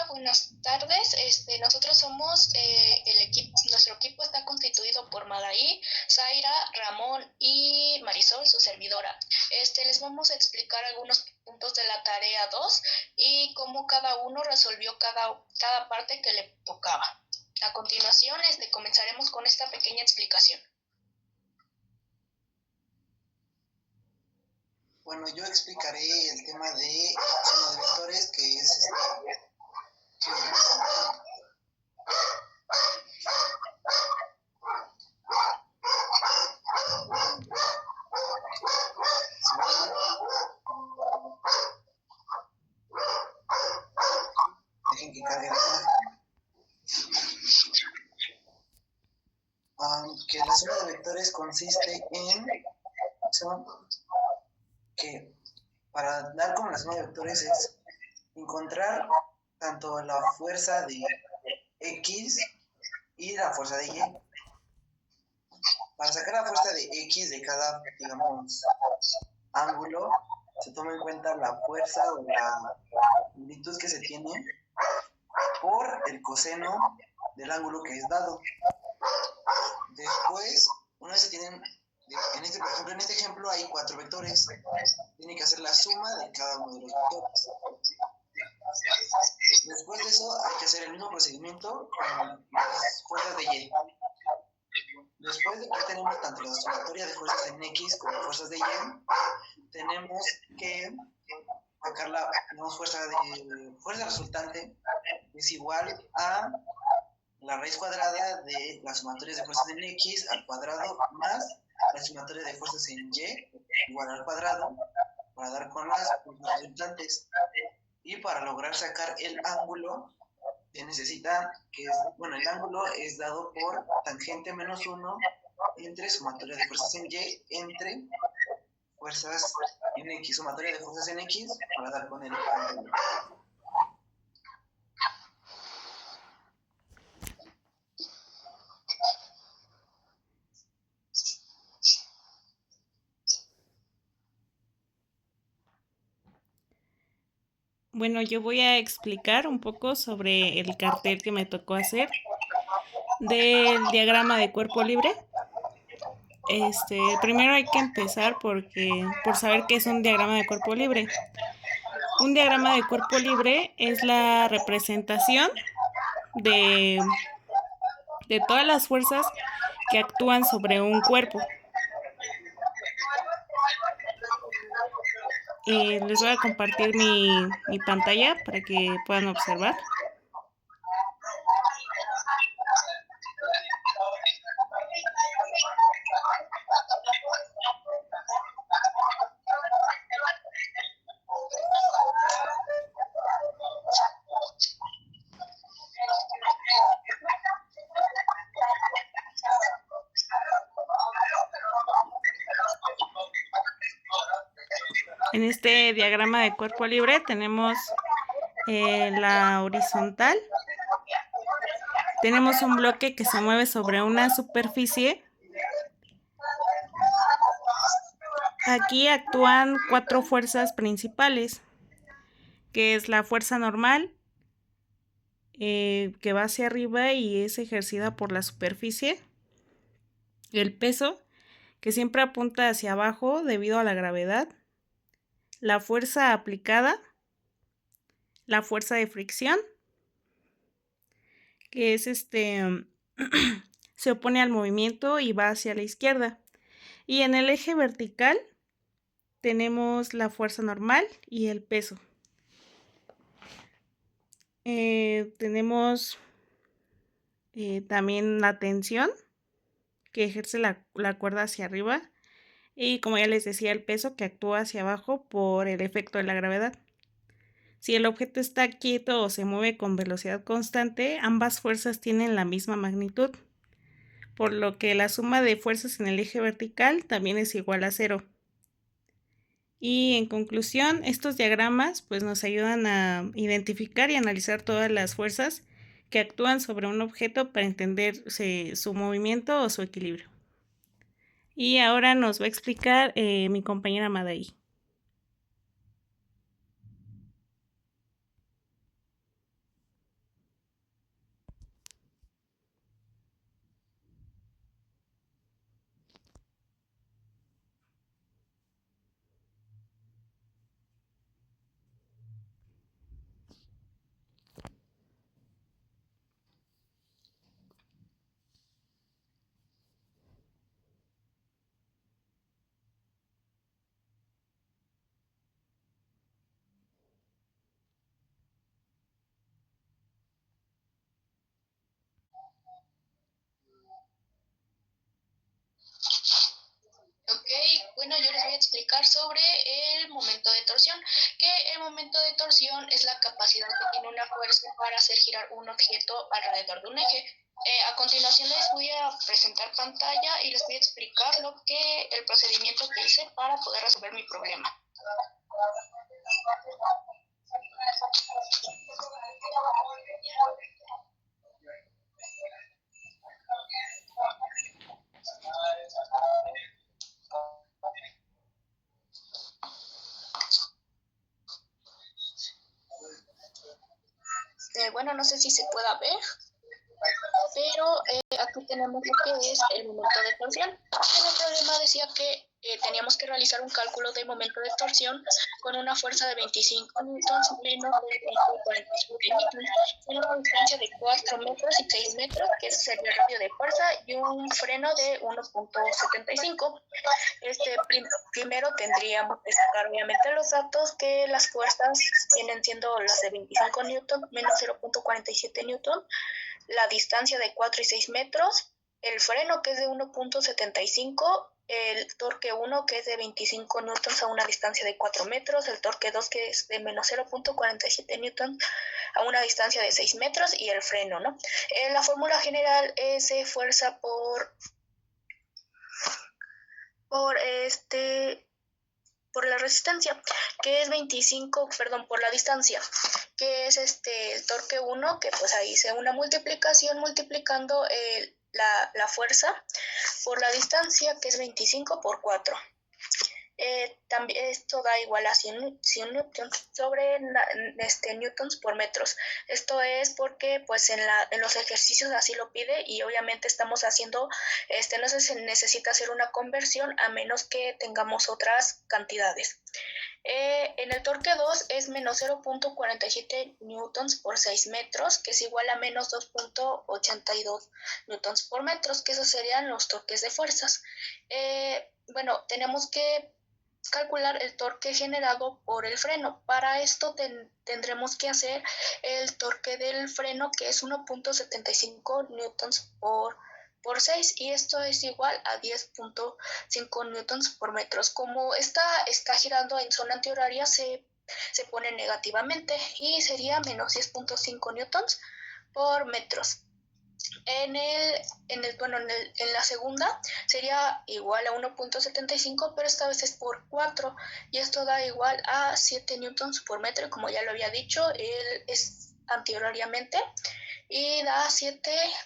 Buenas tardes. Nosotros somos el equipo, nuestro equipo está constituido por Madaí, Zaira, Ramón y Marisol, su servidora. Les vamos a explicar algunos puntos de la tarea 2 y cómo cada uno resolvió cada parte que le tocaba. A continuación, comenzaremos con esta pequeña explicación. Bueno, yo explicaré el tema de suma de vectores, que es dejen que cargue que la suma de vectores consiste en que para dar con la suma de vectores es encontrar tanto la fuerza de X y la fuerza de Y. Para sacar la fuerza de X de cada, digamos, ángulo, se toma en cuenta la fuerza o la magnitud que se tiene por el coseno del ángulo que es dado. Después, una vez se tienen, por ejemplo, en este ejemplo hay 4 vectores. Tiene que hacer la suma de cada uno de los vectores. Después de eso hay que hacer el mismo procedimiento con las fuerzas de Y. Después de que tenemos tanto la sumatoria de fuerzas en X como fuerzas de Y, tenemos que sacar la fuerza resultante es igual a la raíz cuadrada de las sumatorias de fuerzas en X al cuadrado más la sumatoria de fuerzas en Y igual al cuadrado para dar con las resultantes. Y para lograr sacar el ángulo se necesita el ángulo es dado por tangente menos 1 entre sumatoria de fuerzas en Y entre fuerzas en X, sumatoria de fuerzas en X para dar con el ángulo. Bueno, yo voy a explicar un poco sobre el cartel que me tocó hacer del diagrama de cuerpo libre. Primero hay que empezar por saber qué es un diagrama de cuerpo libre. Un diagrama de cuerpo libre es la representación de todas las fuerzas que actúan sobre un cuerpo. Les voy a compartir mi pantalla para que puedan observar. En este diagrama de cuerpo libre tenemos la horizontal. Tenemos un bloque que se mueve sobre una superficie. Aquí actúan 4 fuerzas principales, que es la fuerza normal, que va hacia arriba y es ejercida por la superficie. El peso, que siempre apunta hacia abajo debido a la gravedad. La fuerza aplicada, la fuerza de fricción, que es se opone al movimiento y va hacia la izquierda. Y en el eje vertical tenemos la fuerza normal y el peso. Tenemos también la tensión que ejerce la cuerda hacia arriba. Y como ya les decía, el peso que actúa hacia abajo por el efecto de la gravedad. Si el objeto está quieto o se mueve con velocidad constante, ambas fuerzas tienen la misma magnitud, por lo que la suma de fuerzas en el eje vertical también es igual a 0. Y en conclusión, estos diagramas pues, nos ayudan a identificar y analizar todas las fuerzas que actúan sobre un objeto para entender su movimiento o su equilibrio. Y ahora nos va a explicar mi compañera Madaí. explicar sobre el momento de torsión, que el momento de torsión es la capacidad que tiene una fuerza para hacer girar un objeto alrededor de un eje. A continuación les voy a presentar pantalla y les voy a explicar el procedimiento que hice para poder resolver mi problema. Bueno, no sé si se pueda ver, pero aquí tenemos lo que es el momento de torsión. En el problema decía que teníamos que realizar un cálculo de momento de torsión con una fuerza de 25 newtons menos de 47 newtons en una distancia de 4 metros y 6 metros, que sería el radio de fuerza, y un freno de 1.75. Primero tendríamos que sacar obviamente los datos, que las fuerzas vienen siendo las de 25 newton menos 0.47 newton, la distancia de 4 y 6 metros, el freno que es de 1.75, el torque 1 que es de 25 newtons a una distancia de 4 metros, el torque 2 que es de menos 0.47 newtons a una distancia de 6 metros y el freno, ¿no? La fórmula general es fuerza por la resistencia, que es por la distancia, que es el torque 1, que pues ahí hice una multiplicación multiplicando la fuerza por la distancia, que es 25 por 4. También esto da igual a 100 newtons sobre newtons por metros. Esto es porque pues en los ejercicios así lo pide, y obviamente estamos haciendo, no se necesita hacer una conversión a menos que tengamos otras cantidades. En el torque 2 es menos 0.47 newtons por 6 metros, que es igual a menos 2.82 newtons por metros, que esos serían los torques de fuerzas. Bueno, tenemos que calcular el torque generado por el freno. Para esto tendremos que hacer el torque del freno, que es 1.75 newtons por 6, y esto es igual a 10.5 newtons por metros. Como está girando en zona antihoraria, se pone negativamente y sería menos 10.5 newtons por metros. En la segunda sería igual a 1.75, pero esta vez es por 4, y esto da igual a 7 newtons por metro, y como ya lo había dicho, él es antihorariamente, y da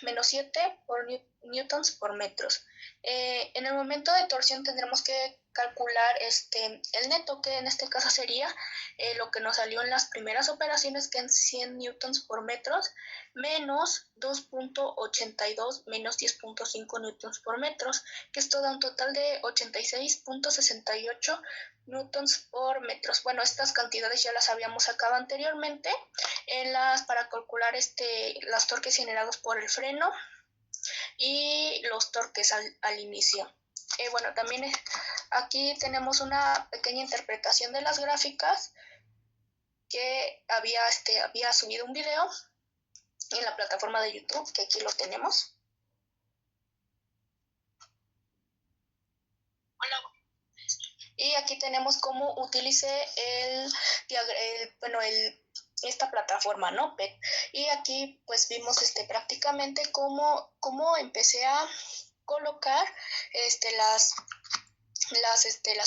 menos 7 por newtons por metros. En el momento de torsión tendremos que calcular el neto, que en este caso sería lo que nos salió en las primeras operaciones, que en 100 newtons por metros, menos 2.82 menos 10.5 newtons por metros, que esto da un total de 86.68 newtons por metros. Bueno, estas cantidades ya las habíamos sacado anteriormente para calcular los torques generados por el freno y los torques al inicio. Bueno, también aquí tenemos una pequeña interpretación de las gráficas, que había subido un video en la plataforma de YouTube, que aquí lo tenemos. Y aquí tenemos cómo utilicé esta plataforma, ¿no? Y aquí pues vimos prácticamente cómo empecé a colocar las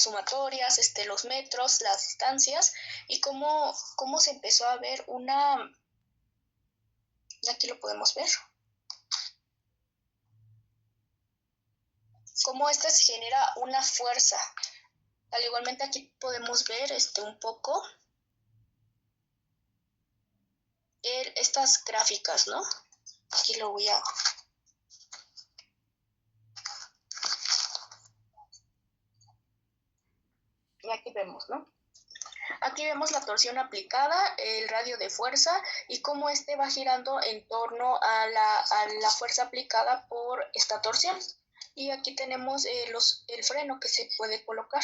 sumatorias, los metros, las distancias, y cómo se empezó a ver aquí lo podemos ver, cómo se genera una fuerza. Al igualmente aquí podemos ver un poco estas gráficas, ¿no? Aquí lo voy a... Y aquí vemos, ¿no? Aquí vemos la torsión aplicada, el radio de fuerza, y cómo va girando en torno a la fuerza aplicada por esta torsión. Y aquí tenemos el freno que se puede colocar.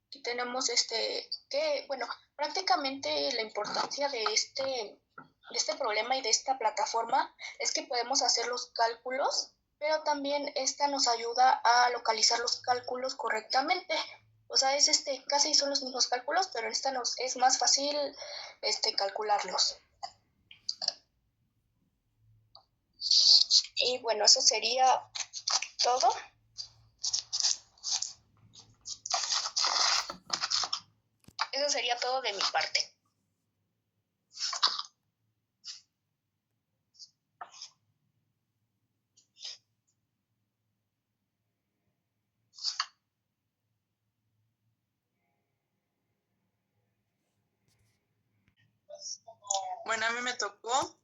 Aquí tenemos prácticamente la importancia de este problema y de esta plataforma es que podemos hacer los cálculos, pero también esta nos ayuda a localizar los cálculos correctamente. O sea, es casi son los mismos cálculos, pero en esta nos es más fácil calcularlos. Y bueno, eso sería todo. Eso sería todo de mi parte. Bueno, a mí me tocó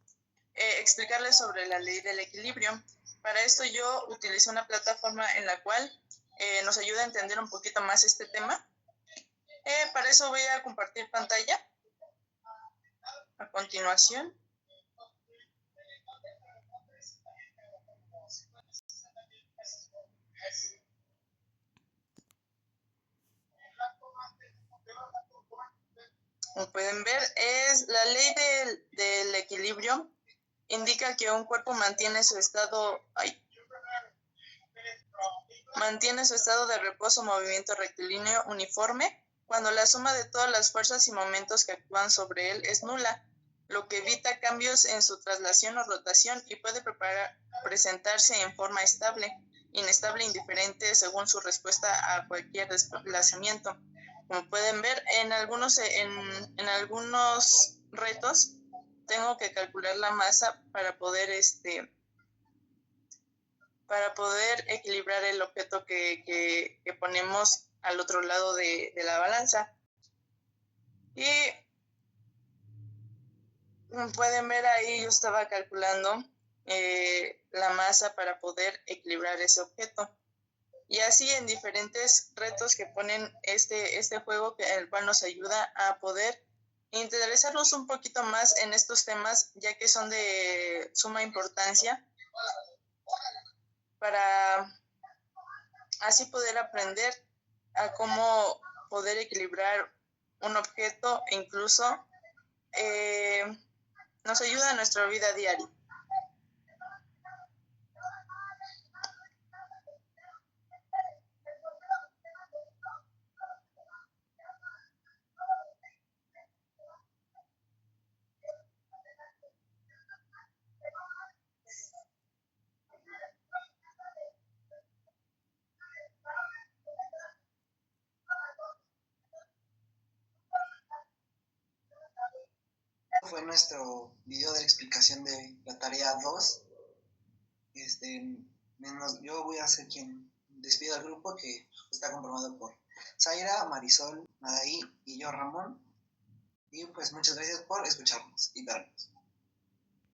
explicarles sobre la ley del equilibrio. Para esto yo utilicé una plataforma en la cual nos ayuda a entender un poquito más este tema. Para eso voy a compartir pantalla a continuación. Como pueden ver, es la ley del equilibrio. Indica que un cuerpo mantiene su estado de reposo o movimiento rectilíneo uniforme cuando la suma de todas las fuerzas y momentos que actúan sobre él es nula, lo que evita cambios en su traslación o rotación y puede presentarse en forma estable, inestable, indiferente según su respuesta a cualquier desplazamiento. Como pueden ver, en algunos retos tengo que calcular la masa para poder equilibrar el objeto que ponemos al otro lado de la balanza. Y como pueden ver ahí, yo estaba calculando la masa para poder equilibrar ese objeto. Y así en diferentes retos que ponen este juego, el cual nos ayuda a poder interesarnos un poquito más en estos temas, ya que son de suma importancia para así poder aprender a cómo poder equilibrar un objeto e incluso nos ayuda en nuestra vida diaria. Fue nuestro video de la explicación de la tarea 2. Yo voy a ser quien despida al grupo, que está conformado por Zaira, Marisol, Madaí y yo, Ramón. Y pues muchas gracias por escucharnos y vernos.